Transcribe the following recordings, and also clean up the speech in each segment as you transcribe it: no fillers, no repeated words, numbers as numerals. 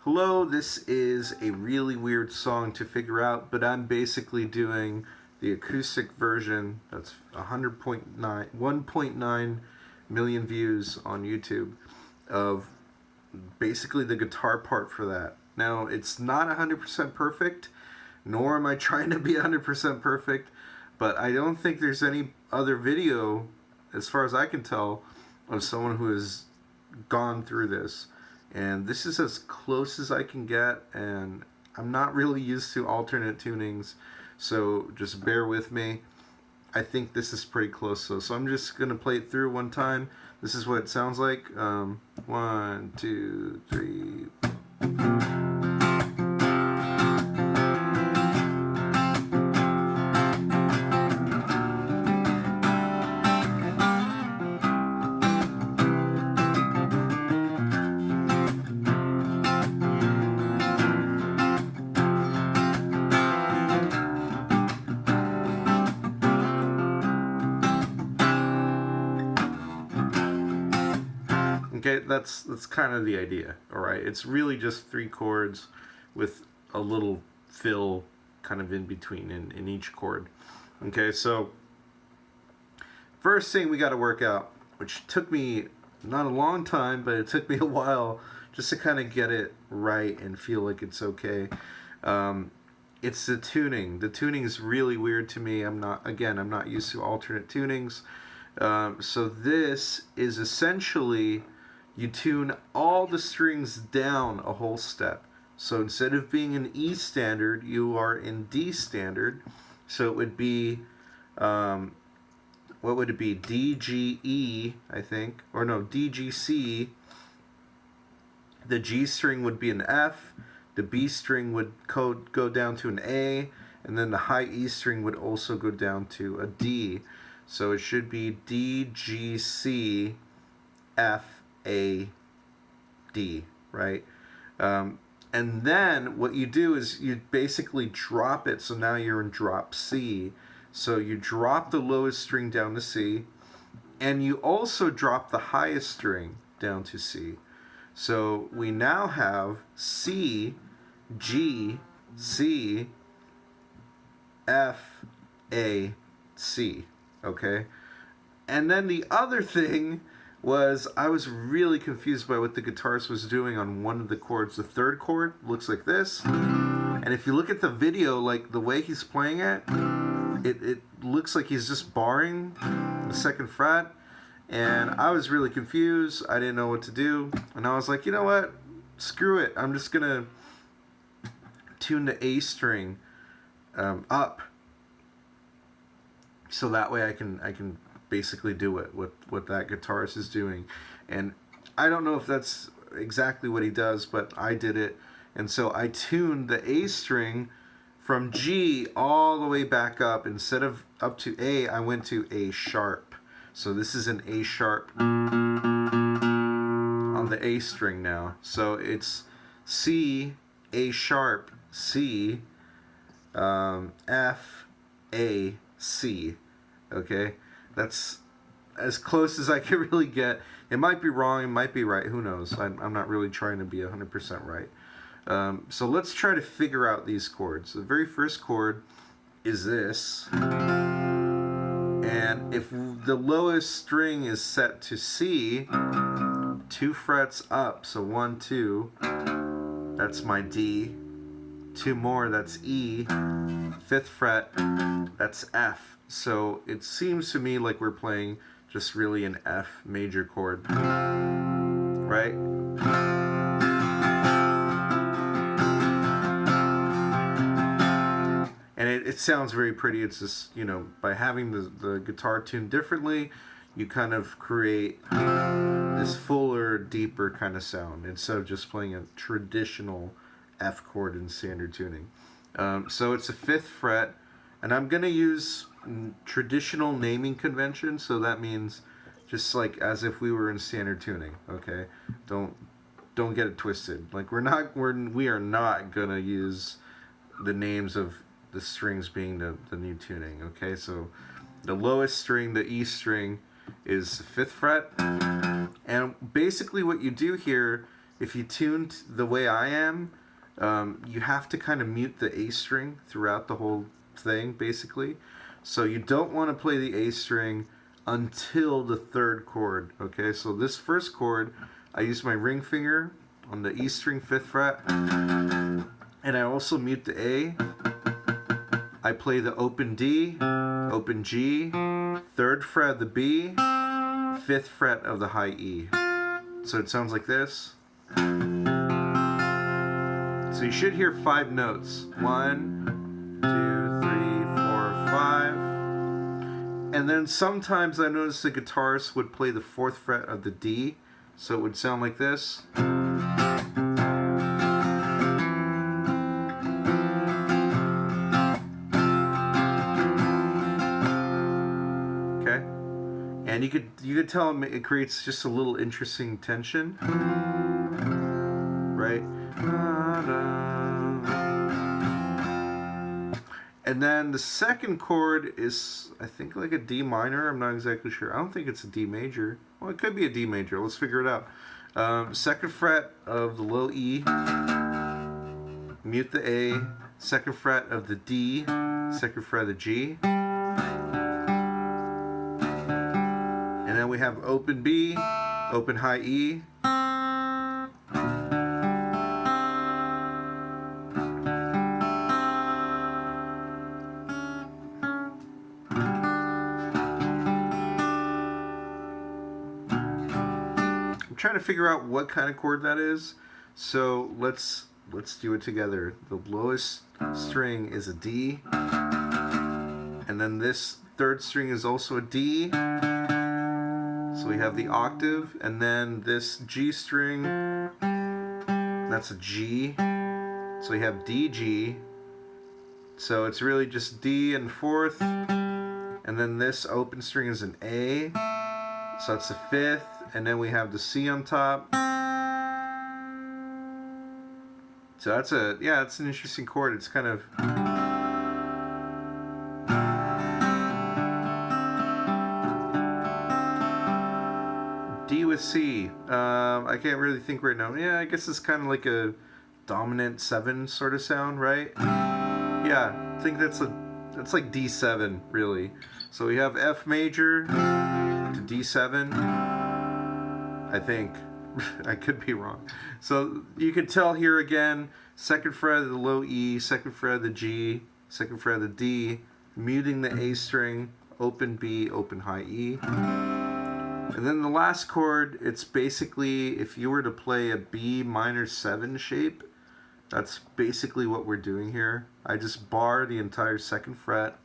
Hello, this is a really weird song to figure out, but I'm basically doing the acoustic version. That's 1.9 million views on YouTube of basically the guitar part for that. Now, it's not 100% perfect, nor am I trying to be 100% perfect, but I don't think there's any other video, as far as I can tell, of someone who has gone through this. And this is as close as I can get, and I'm not really used to alternate tunings, so just bear with me. I think this is pretty close, so I'm just going to play it through one time. This is what it sounds like. 1, 2, 3... Okay, that's kind of the idea, all right? It's really just 3 chords with a little fill kind of in between in each chord. Okay, so first thing we got to work out, which took me not a long time, but it took me a while just to kind of get it right and feel like it's okay. It's the tuning. The tuning is really weird to me. I'm not used to alternate tunings. So this is essentially, you tune all the strings down a whole step. So instead of being in E standard, you are in D standard. So it would be, what would it be? D, G, E, I think. Or no, D, G, C. The G string would be an F. The B string would go down to an A. And then the high E string would also go down to a D. So it should be D, G, C, F, A, D, right? And then what you do is you basically drop it, so now you're in drop C. So you drop the lowest string down to C, and you also drop the highest string down to C. So we now have C, G, C, F, A, C, okay? And then the other thing was, I was really confused by what the guitarist was doing on one of the chords. The third chord looks like this, and if you look at the video, like the way he's playing it, it looks like he's just barring the 2nd fret, and I was really confused. I didn't know what to do, and I was like, you know what, screw it, I'm just gonna tune the A string up, so that way I can basically do what that guitarist is doing. And I don't know if that's exactly what he does, but I did it. And so I tuned the A string from G all the way back up. Instead of up to A, I went to A sharp. So this is an A sharp on the A string now. So it's C, A sharp, C, F, A, C. Okay, that's as close as I can really get. It might be wrong, it might be right, who knows. I'm not really trying to be 100% right. So let's try to figure out these chords. The very first chord is this. And if the lowest string is set to C, 2 frets up, so 1, 2, that's my D. 2 more, that's E. 5th fret, that's F. So it seems to me like we're playing just really an F major chord, right? And it sounds very pretty. It's just, you know, by having the guitar tuned differently, you kind of create this fuller, deeper kind of sound instead of just playing a traditional F chord in standard tuning. So it's a 5th fret, and I'm going to use traditional naming convention, so that means just like as if we were in standard tuning, okay? Don't get it twisted. Like we are not going to use the names of the strings being the new tuning, okay? So the lowest string, the E string, is the 5th fret, and basically what you do here if you tuned the way I am, you have to kind of mute the A string throughout the whole thing, basically. So you don't want to play the A string until the third chord. Okay, so this first chord, I use my ring finger on the E string 5th fret, and I also mute the A. I play the open D, open G, 3rd fret of the B, 5th fret of the high E. So it sounds like this. So you should hear 5 notes. 1, 2, 3, 4, 5. And then sometimes I noticed the guitarist would play the 4th fret of the D. So it would sound like this. Okay? And you could tell it creates just a little interesting tension. Right? And then the second chord is, I think, like a D minor. I'm not exactly sure. I don't think it's a D major. Well, it could be a D major. Let's figure it out. 2nd fret of the low E. Mute the A. 2nd fret of the D. 2nd fret of the G. And then we have open B, open high E. I'm trying to figure out what kind of chord that is, so let's do it together. The lowest string is a D, and then this 3rd string is also a D. So we have the octave, and then this G string, that's a G. So we have D, G. So it's really just D and 4th, and then this open string is an A. So that's the 5th, and then we have the C on top. So that's it's an interesting chord. It's kind of D with C. I can't really think right now. Yeah, I guess it's kind of like a dominant 7 sort of sound, right? Yeah, I think that's like D7 really. So we have F major to D7. I think. I could be wrong. So you can tell here again, 2nd fret of the low E, 2nd fret of the G, 2nd fret of the D, muting the A string, open B, open high E. And then the last chord, it's basically, if you were to play a B minor 7 shape, that's basically what we're doing here. I just bar the entire 2nd fret.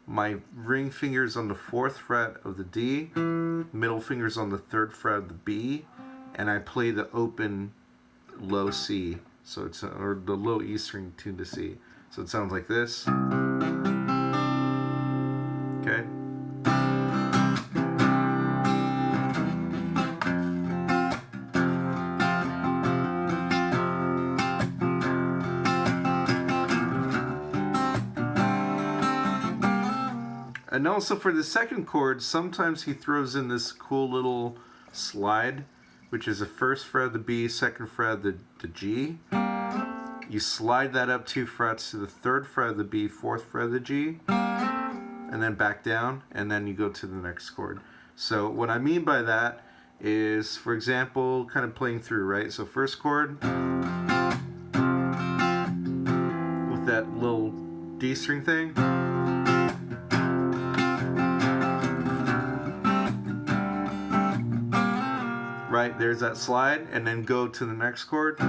My ring finger's on the 4th fret of the D, middle finger's on the 3rd fret of the B, and I play the open low C, so it's or the low E string tuned to C. So it sounds like this. Okay. And also for the second chord, sometimes he throws in this cool little slide, which is the 1st fret of the B, 2nd fret of the G. You slide that up 2 frets to the 3rd fret of the B, 4th fret of the G, and then back down, and then you go to the next chord. So what I mean by that is, for example, kind of playing through, right? So first chord with that little D string thing. Right, there's that slide, and then go to the next chord.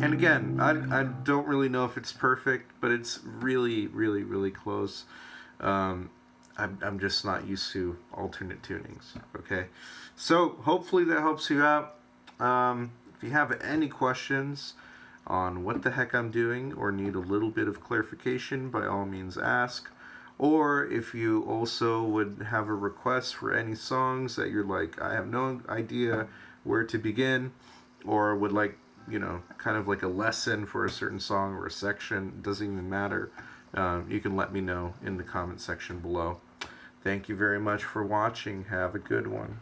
And again, I don't really know if it's perfect, but it's really, really, really close. I'm just not used to alternate tunings, okay? So hopefully that helps you out. If you have any questions on what the heck I'm doing or need a little bit of clarification, by all means ask. Or if you also would have a request for any songs that you're like, I have no idea where to begin, or would like, you know, kind of like a lesson for a certain song or a section, it doesn't even matter. You can let me know in the comment section below. Thank you very much for watching. Have a good one.